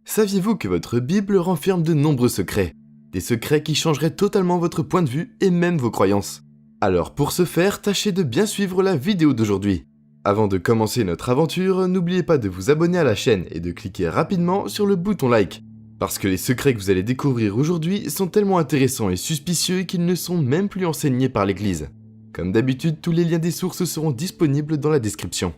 Saviez-vous que votre Bible renferme de nombreux secrets? Des secrets qui changeraient totalement votre point de vue et même vos croyances. Alors pour ce faire, tâchez de bien suivre la vidéo d'aujourd'hui. Avant de commencer notre aventure, n'oubliez pas de vous abonner à la chaîne et de cliquer rapidement sur le bouton like. Parce que les secrets que vous allez découvrir aujourd'hui sont tellement intéressants et suspicieux qu'ils ne sont même plus enseignés par l'Église. Comme d'habitude, tous les liens des sources seront disponibles dans la description.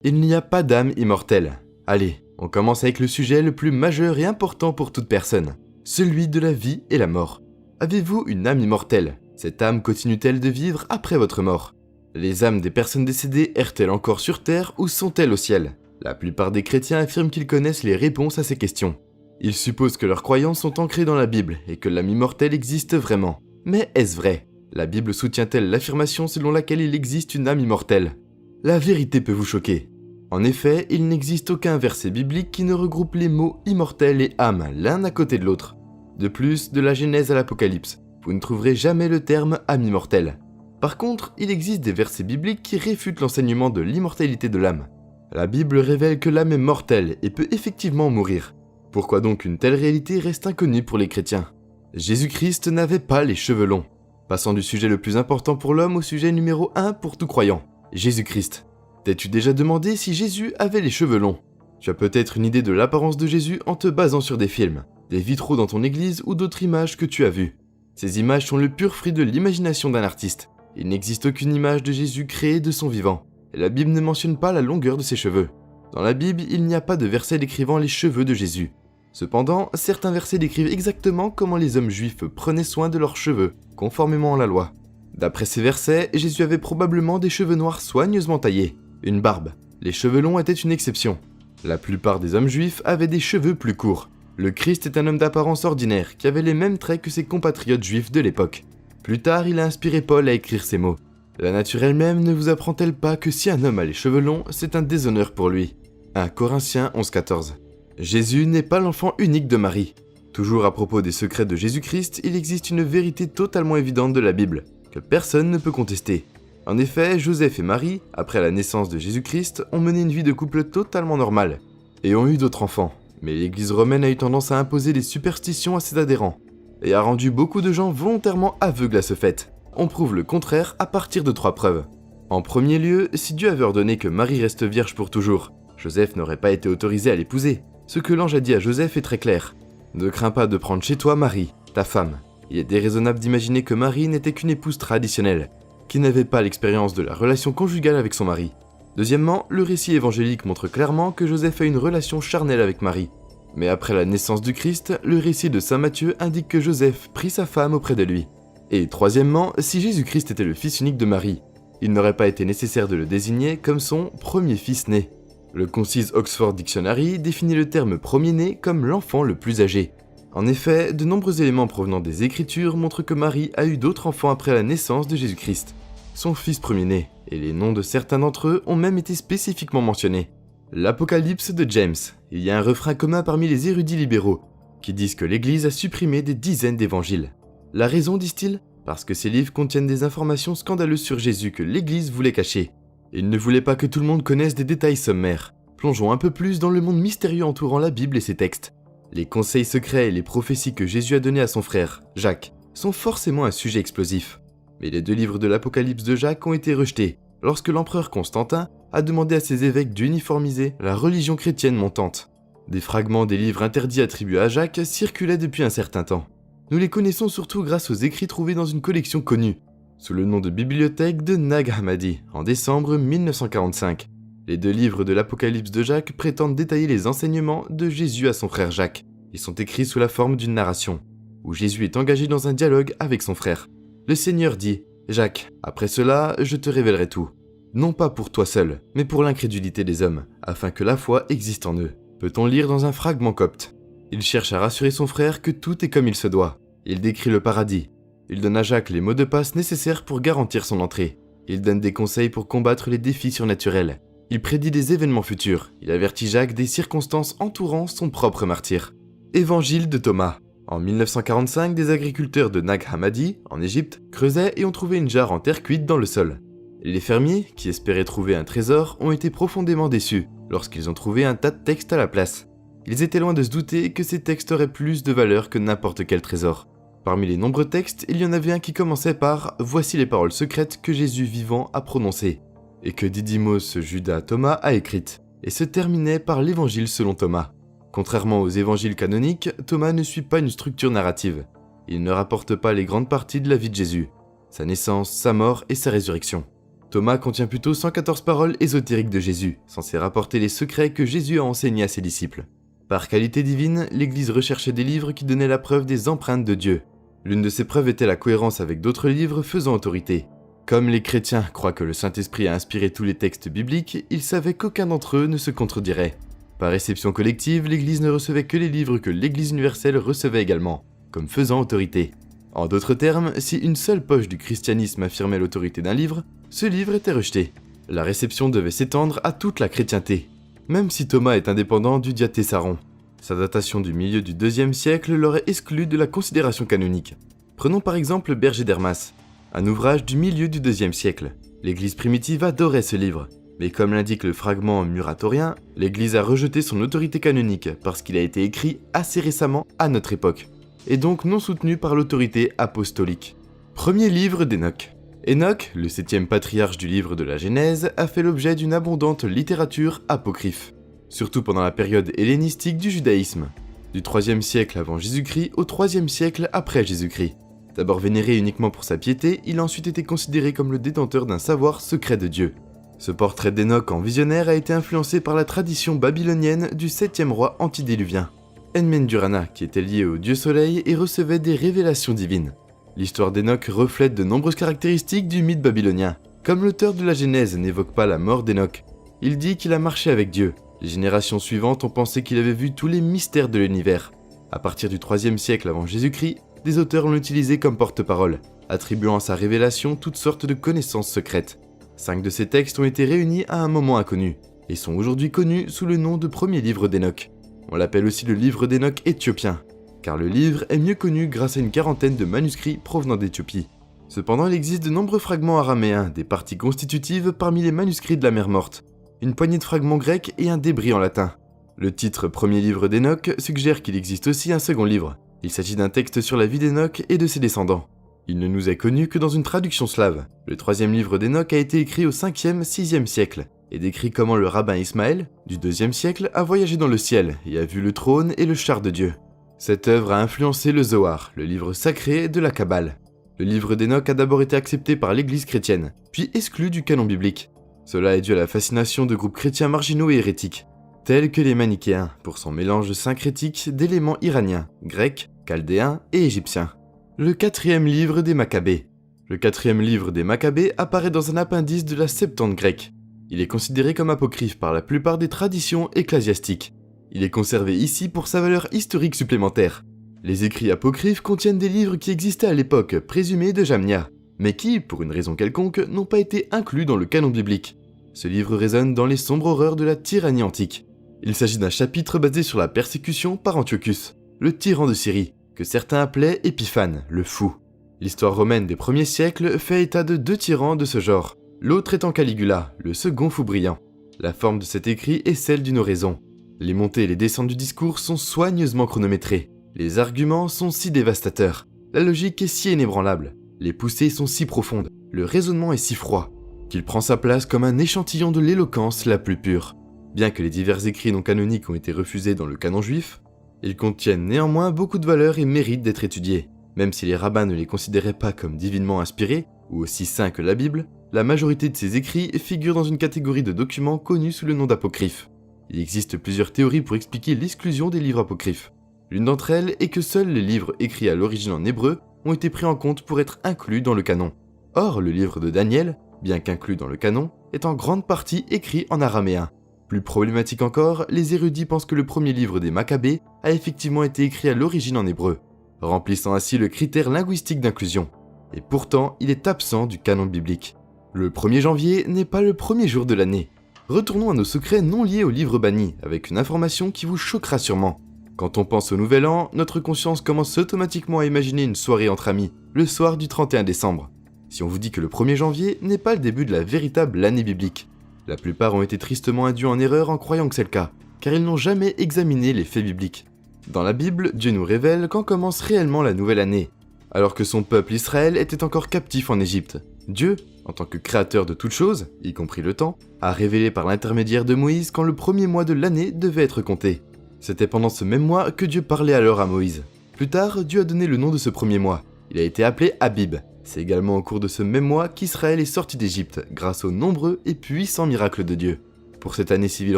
Il n'y a pas d'âme immortelle. Allez, on commence avec le sujet le plus majeur et important pour toute personne, celui de la vie et la mort. Avez-vous une âme immortelle? Cette âme continue-t-elle de vivre après votre mort? Les âmes des personnes décédées errent-elles encore sur terre ou sont-elles au ciel? La plupart des chrétiens affirment qu'ils connaissent les réponses à ces questions. Ils supposent que leurs croyances sont ancrées dans la Bible et que l'âme immortelle existe vraiment. Mais est-ce vrai? La Bible soutient-elle l'affirmation selon laquelle il existe une âme immortelle? La vérité peut vous choquer. En effet, il n'existe aucun verset biblique qui ne regroupe les mots immortel et âme l'un à côté de l'autre. De plus, de la Genèse à l'Apocalypse, vous ne trouverez jamais le terme âme immortelle. Par contre, il existe des versets bibliques qui réfutent l'enseignement de l'immortalité de l'âme. La Bible révèle que l'âme est mortelle et peut effectivement mourir. Pourquoi donc une telle réalité reste inconnue pour les chrétiens? Jésus-Christ n'avait pas les cheveux longs. Passons du sujet le plus important pour l'homme au sujet numéro 1 pour tout croyant, Jésus-Christ. T'es-tu déjà demandé si Jésus avait les cheveux longs? Tu as peut-être une idée de l'apparence de Jésus en te basant sur des films, des vitraux dans ton église ou d'autres images que tu as vues. Ces images sont le pur fruit de l'imagination d'un artiste. Il n'existe aucune image de Jésus créée de son vivant, et la Bible ne mentionne pas la longueur de ses cheveux. Dans la Bible, il n'y a pas de verset décrivant les cheveux de Jésus. Cependant, certains versets décrivent exactement comment les hommes juifs prenaient soin de leurs cheveux, conformément à la loi. D'après ces versets, Jésus avait probablement des cheveux noirs soigneusement taillés. Une barbe. Les cheveux longs étaient une exception. La plupart des hommes juifs avaient des cheveux plus courts. Le Christ est un homme d'apparence ordinaire qui avait les mêmes traits que ses compatriotes juifs de l'époque. Plus tard, il a inspiré Paul à écrire ces mots. La nature elle-même ne vous apprend-elle pas que si un homme a les cheveux longs, c'est un déshonneur pour lui? 1 Corinthiens 11,14. Jésus n'est pas l'enfant unique de Marie. Toujours à propos des secrets de Jésus-Christ, il existe une vérité totalement évidente de la Bible, que personne ne peut contester. En effet, Joseph et Marie, après la naissance de Jésus-Christ, ont mené une vie de couple totalement normale, et ont eu d'autres enfants. Mais l'Église romaine a eu tendance à imposer des superstitions à ses adhérents, et a rendu beaucoup de gens volontairement aveugles à ce fait. On prouve le contraire à partir de 3 preuves. En premier lieu, si Dieu avait ordonné que Marie reste vierge pour toujours, Joseph n'aurait pas été autorisé à l'épouser. Ce que l'ange a dit à Joseph est très clair. Ne crains pas de prendre chez toi Marie, ta femme. Il est déraisonnable d'imaginer que Marie n'était qu'une épouse traditionnelle, qui n'avait pas l'expérience de la relation conjugale avec son mari. Deuxièmement, le récit évangélique montre clairement que Joseph a une relation charnelle avec Marie. Mais après la naissance du Christ, le récit de saint Matthieu indique que Joseph prit sa femme auprès de lui. Et troisièmement, si Jésus-Christ était le fils unique de Marie, il n'aurait pas été nécessaire de le désigner comme son premier fils né. Le concise Oxford Dictionary définit le terme premier-né comme l'enfant le plus âgé. En effet, de nombreux éléments provenant des Écritures montrent que Marie a eu d'autres enfants après la naissance de Jésus-Christ, son fils premier-né, et les noms de certains d'entre eux ont même été spécifiquement mentionnés. L'Apocalypse de James. Il y a un refrain commun parmi les érudits libéraux, qui disent que l'Église a supprimé des dizaines d'évangiles. La raison, disent-ils? Parce que ces livres contiennent des informations scandaleuses sur Jésus que l'Église voulait cacher. Il ne voulait pas que tout le monde connaisse des détails sommaires. Plongeons un peu plus dans le monde mystérieux entourant la Bible et ses textes. Les conseils secrets et les prophéties que Jésus a données à son frère, Jacques, sont forcément un sujet explosif. Mais les 2 livres de l'Apocalypse de Jacques ont été rejetés lorsque l'empereur Constantin a demandé à ses évêques d'uniformiser la religion chrétienne montante. Des fragments des livres interdits attribués à Jacques circulaient depuis un certain temps. Nous les connaissons surtout grâce aux écrits trouvés dans une collection connue, sous le nom de Bibliothèque de Nag Hammadi, en décembre 1945. Les 2 livres de l'Apocalypse de Jacques prétendent détailler les enseignements de Jésus à son frère Jacques. Ils sont écrits sous la forme d'une narration, où Jésus est engagé dans un dialogue avec son frère. Le Seigneur dit « Jacques, après cela, je te révélerai tout. Non pas pour toi seul, mais pour l'incrédulité des hommes, afin que la foi existe en eux. » Peut-on lire dans un fragment copte. Il cherche à rassurer son frère que tout est comme il se doit. Il décrit le paradis. Il donne à Jacques les mots de passe nécessaires pour garantir son entrée. Il donne des conseils pour combattre les défis surnaturels. Il prédit des événements futurs. Il avertit Jacques des circonstances entourant son propre martyre. Évangile de Thomas. En 1945, des agriculteurs de Nag Hammadi, en Égypte, creusaient et ont trouvé une jarre en terre cuite dans le sol. Les fermiers, qui espéraient trouver un trésor, ont été profondément déçus lorsqu'ils ont trouvé un tas de textes à la place. Ils étaient loin de se douter que ces textes auraient plus de valeur que n'importe quel trésor. Parmi les nombreux textes, il y en avait un qui commençait par « Voici les paroles secrètes que Jésus vivant a prononcées » et que Didymos Judas Thomas a écrites, et se terminait par l'évangile selon Thomas. Contrairement aux évangiles canoniques, Thomas ne suit pas une structure narrative. Il ne rapporte pas les grandes parties de la vie de Jésus, sa naissance, sa mort et sa résurrection. Thomas contient plutôt 114 paroles ésotériques de Jésus, censées rapporter les secrets que Jésus a enseignés à ses disciples. Par qualité divine, l'Église recherchait des livres qui donnaient la preuve des empreintes de Dieu. L'une de ces preuves était la cohérence avec d'autres livres faisant autorité. Comme les chrétiens croient que le Saint-Esprit a inspiré tous les textes bibliques, ils savaient qu'aucun d'entre eux ne se contredirait. Par réception collective, l'Église ne recevait que les livres que l'Église universelle recevait également, comme faisant autorité. En d'autres termes, si une seule poche du christianisme affirmait l'autorité d'un livre, ce livre était rejeté. La réception devait s'étendre à toute la chrétienté, même si Thomas est indépendant du diatessaron. Sa datation du milieu du IIe siècle l'aurait exclu de la considération canonique. Prenons par exemple Berger d'Hermas, un ouvrage du milieu du IIe siècle. L'Église primitive adorait ce livre, mais comme l'indique le fragment muratorien, l'Église a rejeté son autorité canonique parce qu'il a été écrit assez récemment à notre époque, et donc non soutenu par l'autorité apostolique. Premier livre d'Hénoch. Hénoch, le 7e patriarche du livre de la Genèse, a fait l'objet d'une abondante littérature apocryphe, surtout pendant la période hellénistique du judaïsme, du 3e siècle avant Jésus-Christ au 3e siècle après Jésus-Christ. D'abord vénéré uniquement pour sa piété, il a ensuite été considéré comme le détenteur d'un savoir secret de Dieu. Ce portrait d'Hénoch en visionnaire a été influencé par la tradition babylonienne du 7e roi antédiluvien, Enmendurana, qui était lié au dieu soleil et recevait des révélations divines. L'histoire d'Hénoch reflète de nombreuses caractéristiques du mythe babylonien. Comme l'auteur de la Genèse n'évoque pas la mort d'Hénoch, il dit qu'il a marché avec Dieu. Les générations suivantes ont pensé qu'il avait vu tous les mystères de l'univers. À partir du 3e siècle avant Jésus-Christ, des auteurs l'ont utilisé comme porte-parole, attribuant à sa révélation toutes sortes de connaissances secrètes. 5 de ces textes ont été réunis à un moment inconnu, et sont aujourd'hui connus sous le nom de premier livre d'Hénoch. On l'appelle aussi le livre d'Hénoch éthiopien, car le livre est mieux connu grâce à une quarantaine de manuscrits provenant d'Éthiopie. Cependant, il existe de nombreux fragments araméens, des parties constitutives parmi les manuscrits de la mer Morte, une poignée de fragments grecs et un débris en latin. Le titre premier livre d'Hénoch suggère qu'il existe aussi un second livre. Il s'agit d'un texte sur la vie d'Hénoch et de ses descendants. Il ne nous est connu que dans une traduction slave. Le 3e livre d'Hénoch a été écrit au 5e, 6e siècle, et décrit comment le rabbin Ismaël, du 2e siècle, a voyagé dans le ciel et a vu le trône et le char de Dieu. Cette œuvre a influencé le Zohar, le livre sacré de la Kabbale. Le livre d'Hénoch a d'abord été accepté par l'Église chrétienne, puis exclu du canon biblique. Cela est dû à la fascination de groupes chrétiens marginaux et hérétiques, tels que les manichéens, pour son mélange syncrétique d'éléments iraniens, grecs, chaldéens et égyptiens. Le 4e livre des Maccabées. Le 4e livre des Maccabées apparaît dans un appendice de la Septante grecque. Il est considéré comme apocryphe par la plupart des traditions ecclésiastiques. Il est conservé ici pour sa valeur historique supplémentaire. Les écrits apocryphes contiennent des livres qui existaient à l'époque, présumés de Jamnia, mais qui, pour une raison quelconque, n'ont pas été inclus dans le canon biblique. Ce livre résonne dans les sombres horreurs de la tyrannie antique. Il s'agit d'un chapitre basé sur la persécution par Antiochus, le tyran de Syrie, que certains appelaient Épiphane, le fou. L'histoire romaine des premiers siècles fait état de 2 tyrans de ce genre, l'autre étant Caligula, le second fou brillant. La forme de cet écrit est celle d'une oraison. Les montées et les descentes du discours sont soigneusement chronométrées. Les arguments sont si dévastateurs. La logique est si inébranlable. Les poussées sont si profondes. Le raisonnement est si froid qu'il prend sa place comme un échantillon de l'éloquence la plus pure. Bien que les divers écrits non canoniques ont été refusés dans le canon juif, ils contiennent néanmoins beaucoup de valeur et méritent d'être étudiés. Même si les rabbins ne les considéraient pas comme divinement inspirés, ou aussi saints que la Bible, la majorité de ces écrits figurent dans une catégorie de documents connus sous le nom d'apocryphes. Il existe plusieurs théories pour expliquer l'exclusion des livres apocryphes. L'une d'entre elles est que seuls les livres écrits à l'origine en hébreu ont été pris en compte pour être inclus dans le canon. Or, le livre de Daniel, bien qu'inclus dans le canon, est en grande partie écrit en araméen. Plus problématique encore, les érudits pensent que le premier livre des Maccabées a effectivement été écrit à l'origine en hébreu, remplissant ainsi le critère linguistique d'inclusion. Et pourtant, il est absent du canon biblique. Le 1er janvier n'est pas le premier jour de l'année. Retournons à nos secrets non liés au livre banni, avec une information qui vous choquera sûrement. Quand on pense au nouvel an, notre conscience commence automatiquement à imaginer une soirée entre amis, le soir du 31 décembre. Si on vous dit que le 1er janvier n'est pas le début de la véritable année biblique, La plupart ont été tristement induits en erreur en croyant que c'est le cas, car ils n'ont jamais examiné les faits bibliques. Dans la Bible, Dieu nous révèle quand commence réellement la nouvelle année, alors que son peuple Israël était encore captif en Égypte. Dieu, en tant que créateur de toutes choses, y compris le temps, a révélé par l'intermédiaire de Moïse quand le premier mois de l'année devait être compté. C'était pendant ce même mois que Dieu parlait alors à Moïse. Plus tard, Dieu a donné le nom de ce premier mois. Il a été appelé Abib. C'est également au cours de ce même mois qu'Israël est sorti d'Égypte, grâce aux nombreux et puissants miracles de Dieu. Pour cette année civile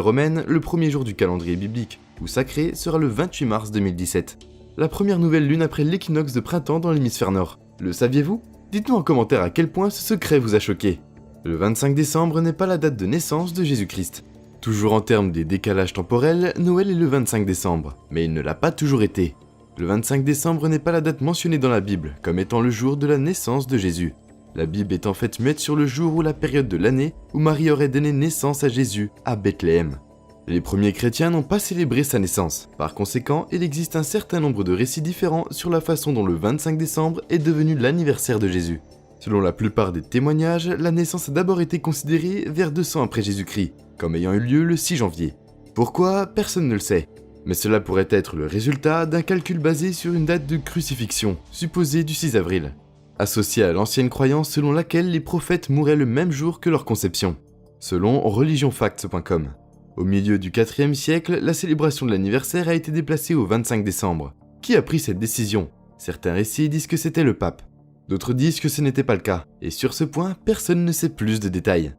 romaine, le premier jour du calendrier biblique, ou sacré, sera le 28 mars 2017. La première nouvelle lune après l'équinoxe de printemps dans l'hémisphère nord. Le saviez-vous ? Dites-nous en commentaire à quel point ce secret vous a choqué. Le 25 décembre n'est pas la date de naissance de Jésus-Christ. Toujours en termes des décalages temporels, Noël est le 25 décembre, mais il ne l'a pas toujours été. Le 25 décembre n'est pas la date mentionnée dans la Bible comme étant le jour de la naissance de Jésus. La Bible est en fait muette sur le jour ou la période de l'année où Marie aurait donné naissance à Jésus à Bethléem. Les premiers chrétiens n'ont pas célébré sa naissance. Par conséquent, il existe un certain nombre de récits différents sur la façon dont le 25 décembre est devenu l'anniversaire de Jésus. Selon la plupart des témoignages, la naissance a d'abord été considérée vers 200 après Jésus-Christ, comme ayant eu lieu le 6 janvier. Pourquoi ? Personne ne le sait. Mais cela pourrait être le résultat d'un calcul basé sur une date de crucifixion, supposée du 6 avril, associée à l'ancienne croyance selon laquelle les prophètes mouraient le même jour que leur conception, selon religionfacts.com. Au milieu du IVe siècle, la célébration de l'anniversaire a été déplacée au 25 décembre. Qui a pris cette décision ? Certains récits disent que c'était le pape. D'autres disent que ce n'était pas le cas, et sur ce point, personne ne sait plus de détails.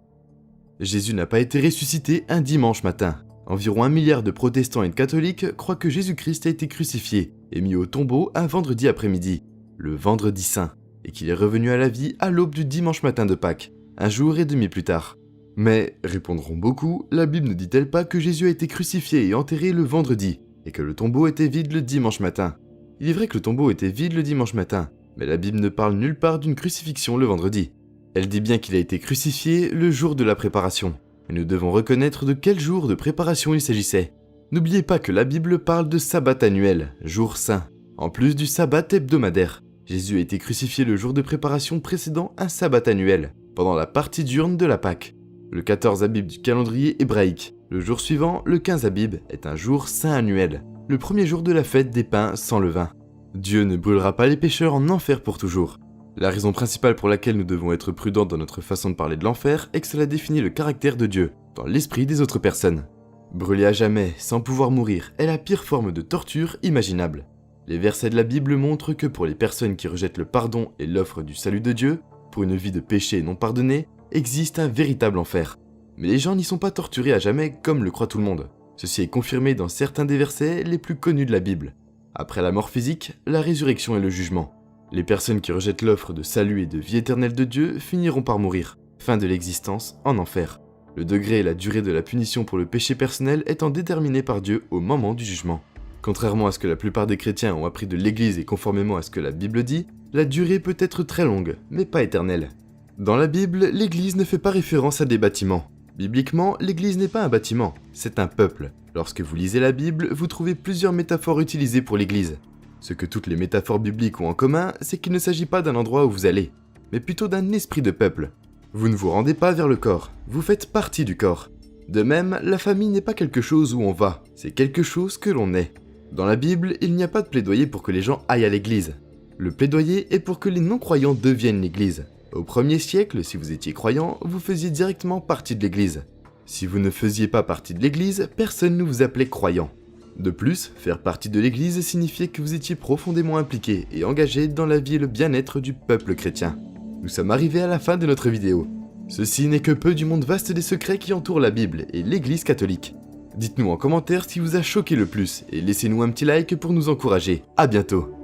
Jésus n'a pas été ressuscité un dimanche matin. Environ 1 milliard de protestants et de catholiques croient que Jésus-Christ a été crucifié et mis au tombeau un vendredi après-midi, le vendredi saint, et qu'il est revenu à la vie à l'aube du dimanche matin de Pâques, un jour et demi plus tard. Mais, répondront beaucoup, la Bible ne dit-elle pas que Jésus a été crucifié et enterré le vendredi, et que le tombeau était vide le dimanche matin ? Il est vrai que le tombeau était vide le dimanche matin, mais la Bible ne parle nulle part d'une crucifixion le vendredi. Elle dit bien qu'il a été crucifié le jour de la préparation. Et nous devons reconnaître de quel jour de préparation il s'agissait. N'oubliez pas que la Bible parle de sabbat annuel, jour saint, en plus du sabbat hebdomadaire. Jésus a été crucifié le jour de préparation précédant un sabbat annuel, pendant la partie diurne de la Pâque. Le 14 Abib du calendrier hébraïque. Le jour suivant, le 15 Abib, est un jour saint annuel, le premier jour de la fête des pains sans levain. Dieu ne brûlera pas les pécheurs en enfer pour toujours. La raison principale pour laquelle nous devons être prudents dans notre façon de parler de l'enfer est que cela définit le caractère de Dieu, dans l'esprit des autres personnes. Brûler à jamais, sans pouvoir mourir, est la pire forme de torture imaginable. Les versets de la Bible montrent que pour les personnes qui rejettent le pardon et l'offre du salut de Dieu, pour une vie de péché non pardonné, existe un véritable enfer. Mais les gens n'y sont pas torturés à jamais comme le croit tout le monde. Ceci est confirmé dans certains des versets les plus connus de la Bible. Après la mort physique, la résurrection et le jugement. Les personnes qui rejettent l'offre de salut et de vie éternelle de Dieu finiront par mourir, fin de l'existence, en enfer. Le degré et la durée de la punition pour le péché personnel étant déterminés par Dieu au moment du jugement. Contrairement à ce que la plupart des chrétiens ont appris de l'Église et conformément à ce que la Bible dit, la durée peut être très longue, mais pas éternelle. Dans la Bible, l'Église ne fait pas référence à des bâtiments. Bibliquement, l'Église n'est pas un bâtiment, c'est un peuple. Lorsque vous lisez la Bible, vous trouvez plusieurs métaphores utilisées pour l'Église. Ce que toutes les métaphores bibliques ont en commun, c'est qu'il ne s'agit pas d'un endroit où vous allez, mais plutôt d'un esprit de peuple. Vous ne vous rendez pas vers le corps, vous faites partie du corps. De même, la famille n'est pas quelque chose où on va, c'est quelque chose que l'on est. Dans la Bible, il n'y a pas de plaidoyer pour que les gens aillent à l'église. Le plaidoyer est pour que les non-croyants deviennent l'église. Au 1er siècle, si vous étiez croyant, vous faisiez directement partie de l'église. Si vous ne faisiez pas partie de l'église, personne ne vous appelait croyant. De plus, faire partie de l'église signifiait que vous étiez profondément impliqué et engagé dans la vie et le bien-être du peuple chrétien. Nous sommes arrivés à la fin de notre vidéo. Ceci n'est que peu du monde vaste des secrets qui entourent la Bible et l'église catholique. Dites-nous en commentaire ce qui vous a choqué le plus et laissez-nous un petit like pour nous encourager. À bientôt.